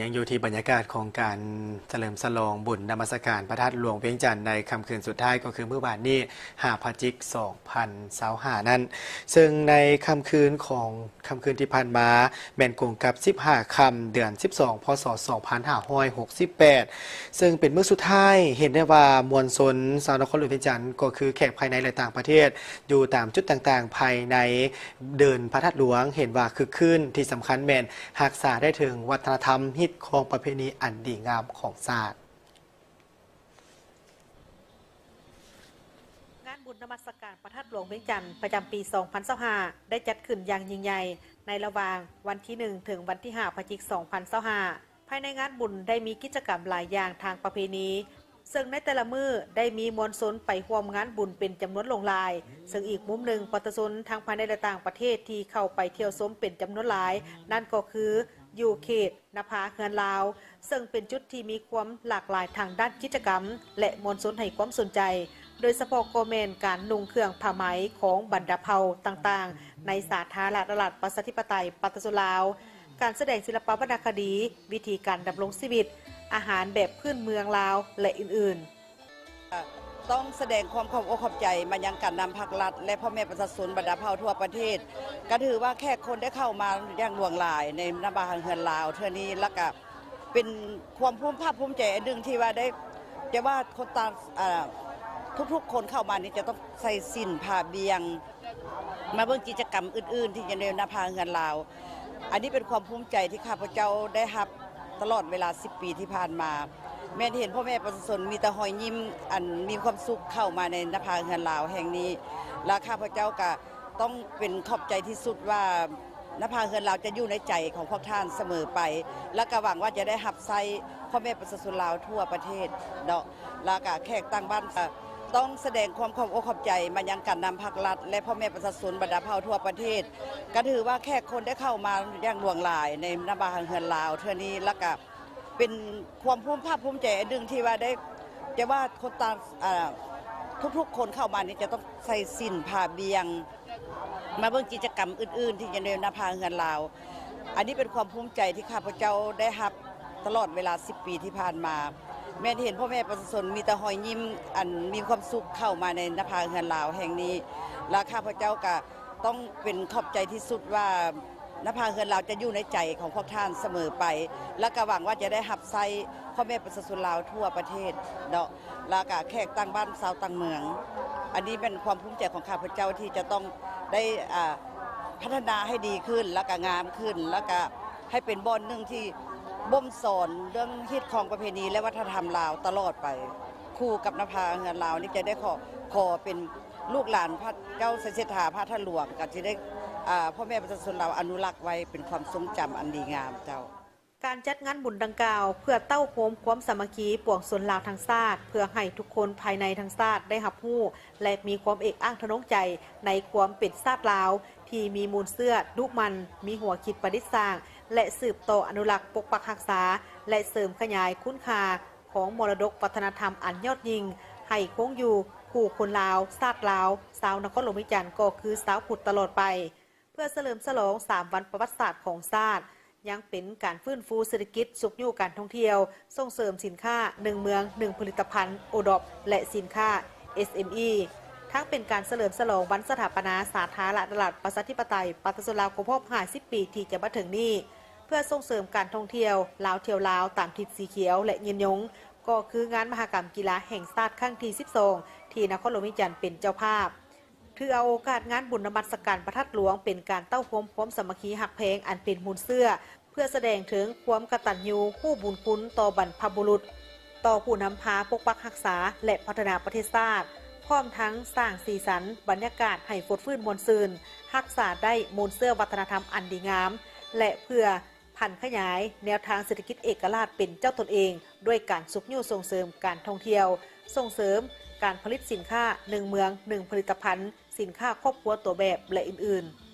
ยังอยู่ที่บรรยากาศของการเฉลิมฉลองบุญนมัสการพระธาตุหลวงเวียงจันทร์ในค่ำคืนสุดท้ายก็คือเมื่อวานนี้5 พฤศจิกายน 2025 นั้นซึ่งในค่ำคืนที่ผ่านมาแม่นกงกับ15 ค่ำเดือน 12 พศ 2568 ซึ่งเป็นมื้อสุดท้ายเห็นได้ว่ามวลชนชาวนครหลวงเวียงจันทร์ก็คือแขกภายในและต่างประเทศอยู่ตามจุดต่างๆภายในเดินพระธาตุหลวงเห็นว่าคือคืนที่สำคัญแม่นรักษาได้ถึงวัฒนธรรมฮิตของประเพณีอันดีงามของชาติงานบุญนมัสการพระธาตุหลวงเวียงจันทร์ประจำปี 2025 ได้จัดขึ้นอย่างยิ่งใหญ่ในระหว่างวันที่ 1 ถึงวันที่ 5 พฤศจิกายน 2025 ภายในงานบุญได้มีกิจกรรมหลายอย่างทางประเพณีซึ่งในแต่ละมื้อได้มีมวลชนไปร่วมงานบุญเป็นจำนวนหลงหลายซึ่งอีกมุมหนึ่งประชาชนทางภายในและต่างประเทศที่เข้าไปเที่ยวชมเป็นจำนวนหลายนั่นก็คืออยู่เขตนภาเฮือนลาวซึ่งเป็นจุดที่มีความหลากหลายทางด้านกิจกรรมและมวลชนให้ความสนใจโดยเฉพาะโกเมนการนุ่งเครื่องผ้าไหมของบรรดาเผ่าต่างๆในสาธารณรัฐประชาธิปไตยประชาชนลาวการแสดงศิลปวรรณคดีวิธีการดำรงชีวิตอาหารแบบพื้นเมืองลาวและอื่นๆต้องแสดงความขอบอกขอบใจมายังการนำภาครัฐและพ่อแม่ประชาชนบรรดาเผ่าทั่วประเทศก็ถือว่าแค่คนได้เข้ามาอย่างหลวงหลายในนบาเฮือนลาวเท่านี้แล้วก็เป็นความภูมิภาคภูมิใจอันหนึ่งที่ว่าได้จะว่าคนตามทุกๆคนเข้ามานี่จะต้องใส่สินผ้าเบียงมาเบิ่งกิจกรรมอื่นๆที่จะในนภาเฮือนลาวอันนี้เป็นความภูมิใจที่ข้าพเจ้าได้รับตลอดเวลา10 ปีที่ผ่านมาแม้เห็นพ่อแม่ประชาชนมีแต่หอยยิ้มอันมีความสุขเข้ามาในนภาเฮือนลาวแห่งนี้และข้าพเจ้าก็ต้องเป็นขอบใจที่สุดว่านภาเฮือนลาวจะอยู่ในใจของพวกท่านเสมอไปและก็หวังว่าจะได้รับใช้พ่อแม่ประชาชนลาวทั่วประเทศเนาะและก็แขกต่างบ้านต้องแสดงความขอบอกขอบใจมายังการนำภาครัฐและพ่อแม่ประชาชนบรรดาเผ่าทั่วประเทศก็ถือว่าแค่คนได้เข้ามาอย่างหลวงหลายในนบาเฮือนลาวเท่านี้แล้วก็เป็นความภูมิภาคภูมิใจอันหนึ่งที่ว่าได้จะว่าคนตามทุกๆคนเข้ามานี่จะต้องใส่สินผ้าเบียงมาเบิ่งกิจกรรมอื่นๆที่จะในนภาเฮือนลาวอันนี้เป็นความภูมิใจที่ข้าพเจ้าได้รับตลอดเวลา10 ปีที่ผ่านมาแม้เห็นพ่อแม่ประชาชนมีแต่หอยยิ้มอันมีความสุขเข้ามาในนภาเฮือนลาวแห่งนี้และข้าพเจ้าก็ต้องเป็นขอบใจที่สุดว่านภาเฮือนลาวจะอยู่ในใจของพวกท่านเสมอไปและก็หวังว่าจะได้รับใช้พ่อแม่ประชาชนลาวทั่วประเทศเนาะและก็แขกต่างบ้านชาวต่างเมืองอันนี้เป็นความภูมิใจของข้าพเจ้าที่จะต้องได้พัฒนาให้ดีขึ้นและก็งามขึ้นแล้วก็ให้เป็นบ่อนหนึ่งที่บ่มสอนเรื่องฮิตของประเพณีและวัฒนธรรมลาวตลอดไปคู่กับนภาเฮือนลาวนี่จะได้ขอเป็นลูกหลานพระเจ้าเสด็จพระท่านหลวงก็จะได้พ่อแม่ประชาชนเราอนุรักษ์ไว้เป็นความทรงจำอันดีงามเจ้าการจัดงานบุญดังกล่าวเพื่อเต้าโฮมความสามัคคีปวงชนลาวทั้งชาติเพื่อให้ทุกคนภายในทั้งชาติได้รับรู้และมีความเอกอ้างทะนงใจในความเป็นชาติลาวที่มีมูลเสื้อดุมันมีหัวคิดประดิษฐ์สร้างและสืบต่ออนุรักษ์ปกปักรักษาและเสริมขยายคุณค่าของมรดกวัฒนธรรมอันยอดยิ่งให้คงอยู่คู่คนลาวชาติลาวชาวนครหลวงเวียงจันทร์ก็คือชาวพุทธตลอดไปเพื่อเฉลิมฉลอง3 วันประวัติศาสตร์ของชาติยังเป็นการฟื้นฟูเศรษฐกิจสุขอยู่การท่องเที่ยวส่งเสริมสินค้า1 เมือง 1 ผลิตภัณฑ์โอดอปและสินค้า SME ทั้งเป็นการเฉลิมฉลองวันสถาปนาสาธารณรัฐประชาธิปไตยประชาชนลาวครบรอบ50 ปีที่จะมาถึงนี้เพื่อส่งเสริมการท่องเที่ยวลาวเที่ยวลาวตามทิศสีเขียวและเงินยงก็คืองานมหกรรมกีฬาแห่งชาติครั้งที่12ที่นครหลวงเวียงจันทร์เป็นเจ้าภาพถือเอาโอกาสงานบุญนมัสการพระธาตุหลวงเป็นการเต้าโฮมความสามัคคีหักแพงอันเป็นมูลเสื้อเพื่อแสดงถึงความกตัญญูผู้บุญคุณต่อบรรพบุรุษต่อผู้นำพาปกปักรักษาและพัฒนาประเทศชาติพร้อมทั้งสร้างสีสันบรรยากาศให้ฟดฟื้นมวลซืนรักษาได้มูลเสื้อวัฒนธรรมอันดีงามและเพื่อพันขยายแนวทางเศรษฐกิจเอกราชเป็นเจ้าตนเองด้วยการสุขยุ่ส่งเสริมการท่องเที่ยวส่งเสริมการผลิตสินค้า1 เมือง 1 ผลิตภัณฑ์สินค้าครอบครัวตัวแบบและอื่นๆ